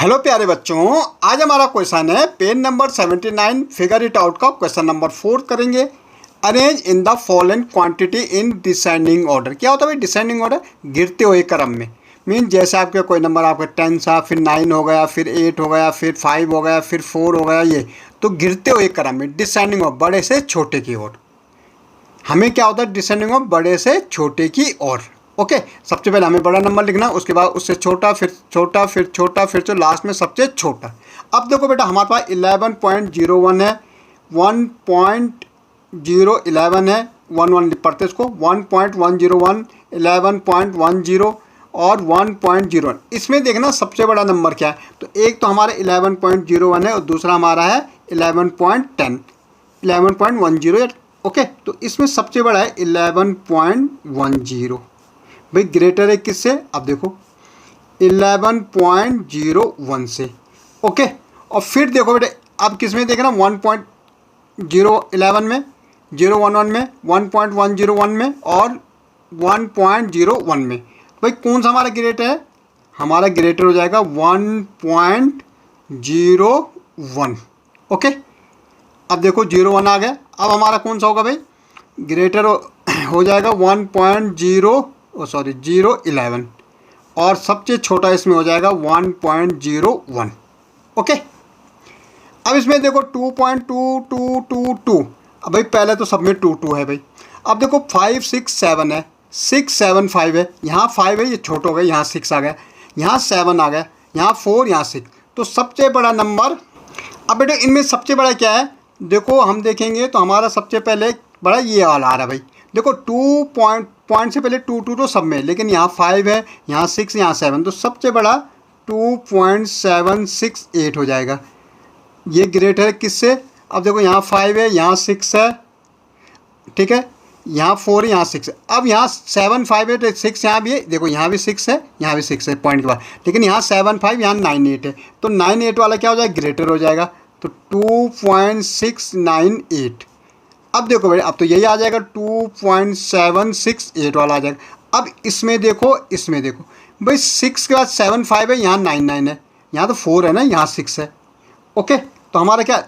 Hello प्यारे बच्चों, आज हमारा क्वेश्चन है page number 79 figure it out का क्वेश्चन नंबर 4 करेंगे। Arrange in the following quantity in descending order. क्या होता है भाई डिसेंडिंग ऑर्डर? गिरते हुए क्रम में। मीन जैसे आपके कोई नंबर आपका 10 था, फिर 9 हो गया, फिर 8 हो गया, फिर 5 हो गया, फिर 4 हो गया, ये तो गिरते हुए क्रम में डिसेंडिंग ऑफ बड़े से छोटे की ओर। हमें क्या होता है डिसेंडिंग ऑफ बड़े से छोटे की ओर। ओके, सबसे पहले हमें बड़ा नंबर लिखना, उसके बाद उससे छोटा, फिर छोटा, फिर छोटा, फिर तो लास्ट में सबसे छोटा। अब देखो बेटा हमारे पास 11.01 है, 1.011 है, 11 पढ़ते इसको, 1.101, 11.10 और 1.01। इसमें देखना सबसे बड़ा नंबर क्या है, तो एक तो हमारा 11.01 है और दूसरा हमारा है 11.10, 11.10। ओके, तो इसमें सबसे बड़ा है 11.10 भाई, ग्रेटर है किससे? अब देखो 11.01 से। ओके, और फिर देखो बेटे अब किस में देखना, 1.011 में, 011 में, 1.101 में और 1.01 में। भाई कौन सा हमारा ग्रेटर है? हमारा ग्रेटर हो जाएगा 1.01। ओके, अब देखो 01 आ गया। अब हमारा कौन सा होगा भाई? ग्रेटर हो जाएगा 011 और सबसे छोटा इसमें हो जाएगा 1.01। ओके, अब इसमें देखो 2.2222। अब भाई पहले तो सब में 2 है भाई। अब देखो 5 6 7 है, 6 7 5 है, यहाँ 5 है, ये छोटा हो गया, यहाँ 6 आ गया, यहाँ 7 आ गया, यहाँ 4, यहाँ 6। तो सबसे बड़ा नंबर, अब बेटे इनमें सबसे बड़ा क्या है? देखो हम देखेंगे तो हमारा सबसे पहले बड़ा ये वाला आ रहा है भाई। देखो 2 पॉइंट से पहले 2 तो सब में, लेकिन यहाँ 5 है, यहाँ 6, यहाँ 7, तो सबसे बड़ा 2.768 हो जाएगा। ये ग्रेटर है किससे? अब देखो यहाँ 5 है, यहाँ 6 है, ठीक है, यहाँ 4 है, यहाँ 6 है। अब यहाँ 7 5 है तो 6 यहाँ भी है, देखो यहाँ भी 6 है, यहाँ भी 6 है पॉइंट के बाद, लेकिन यहाँ 7 5, यहाँ 9 8 है, तो 9 8 वाला क्या हो जाएगा? ग्रेटर हो जाएगा, तो 2.698। अब देखो भाई अब तो यही आ जाएगा, 2.768 वाला आ जाएगा। अब इसमें देखो भाई 6 के बाद 7 5 है, यहाँ 9 9 है, यहाँ तो 4 है ना, यहाँ 6 है। ओके, तो हमारा क्या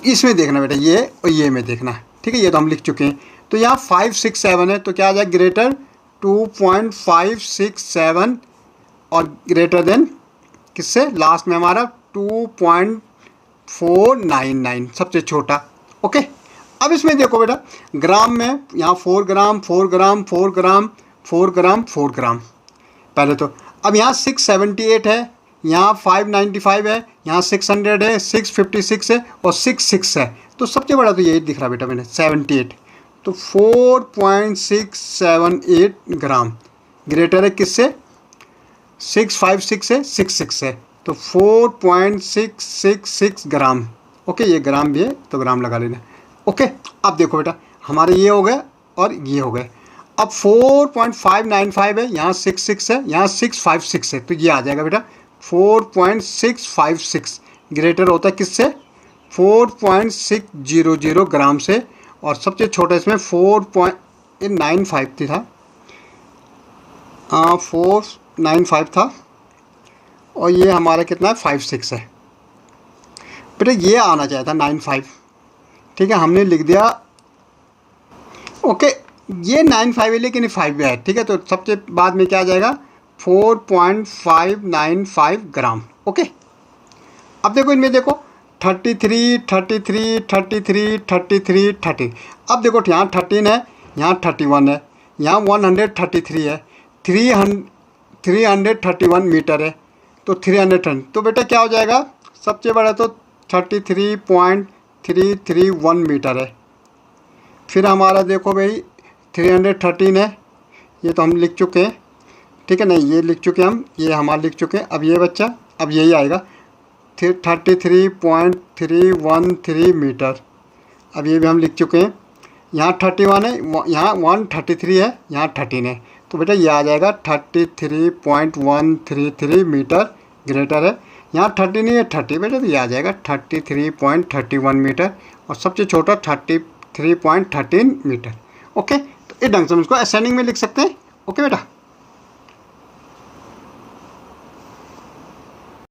इसमें देखना बेटा, ये और ये में देखना, ठीक है, ये तो हम लिख चुके हैं। तो यहाँ 5 6 7 है, तो क्या आ जाएगा? ग्रेटर 2.567 और ग्रेटर देन किससे? लास्ट में हमारा 2.499 सबसे छोटा। ओके, अब इसमें देखो बेटा ग्राम में, यहाँ 4 ग्राम 4 ग्राम 4 ग्राम 4 ग्राम 4 ग्राम पहले तो। अब यहाँ 678 है, यहाँ 595 है, यहाँ 600 है, 656 है और 66 है, तो सबसे बड़ा तो यही दिख रहा बेटा मैंने 78, तो 4.678 ग्राम ग्रेटर है किससे? 656 से 66 है, तो 4.666 ग्राम। ओके, ये ग्राम भी है तो ग्राम लगा लेना। ओके, अब देखो बेटा हमारे ये हो गए और ये हो गए। अब 4.595 है, यहाँ 66 है, यहाँ 656 है, तो ये आ जाएगा बेटा 4.656 ग्रेटर होता है किससे? 4.600 ग्राम से, और सबसे छोटा इसमें 4.95 था, 495 था, और ये हमारा कितना है? 56 है बेटा, ये आना चाहिए था 95, ठीक है, हमने लिख दिया। ओके, ये 95 है लेकिन 5 है, ठीक है, तो सबसे बाद में क्या आ जाएगा? 4.595 ग्राम। ओके, अब देखो इनमें देखो 33 33 33 33 30। अब देखो यहाँ 13 है, यहाँ 31 है, यहाँ 133 है, 331 मीटर है, तो 310, तो बेटा क्या हो जाएगा? सबसे बड़ा तो 33.331 मीटर है। फिर हमारा देखो भाई 313 है, ये तो हम लिख चुके हैं, ठीक है, नहीं ये लिख चुके हम, ये हमारा लिख चुके हैं। अब ये बच्चा, अब यही आएगा 33.313 मीटर, अब ये भी हम लिख चुके हैं। यहाँ 31 है, यहाँ 133 है, यहाँ 13 है, तो बेटा ये आ जाएगा 33.133 मीटर ग्रेटर है। यहाँ 30 नहीं है, 30 बेटा, तो ये आ जाएगा 33.31 मीटर, और सबसे छोटा 33.13 मीटर। ओके, तो इस ढंग से हम इसको असेंडिंग में लिख सकते हैं। ओके बेटा।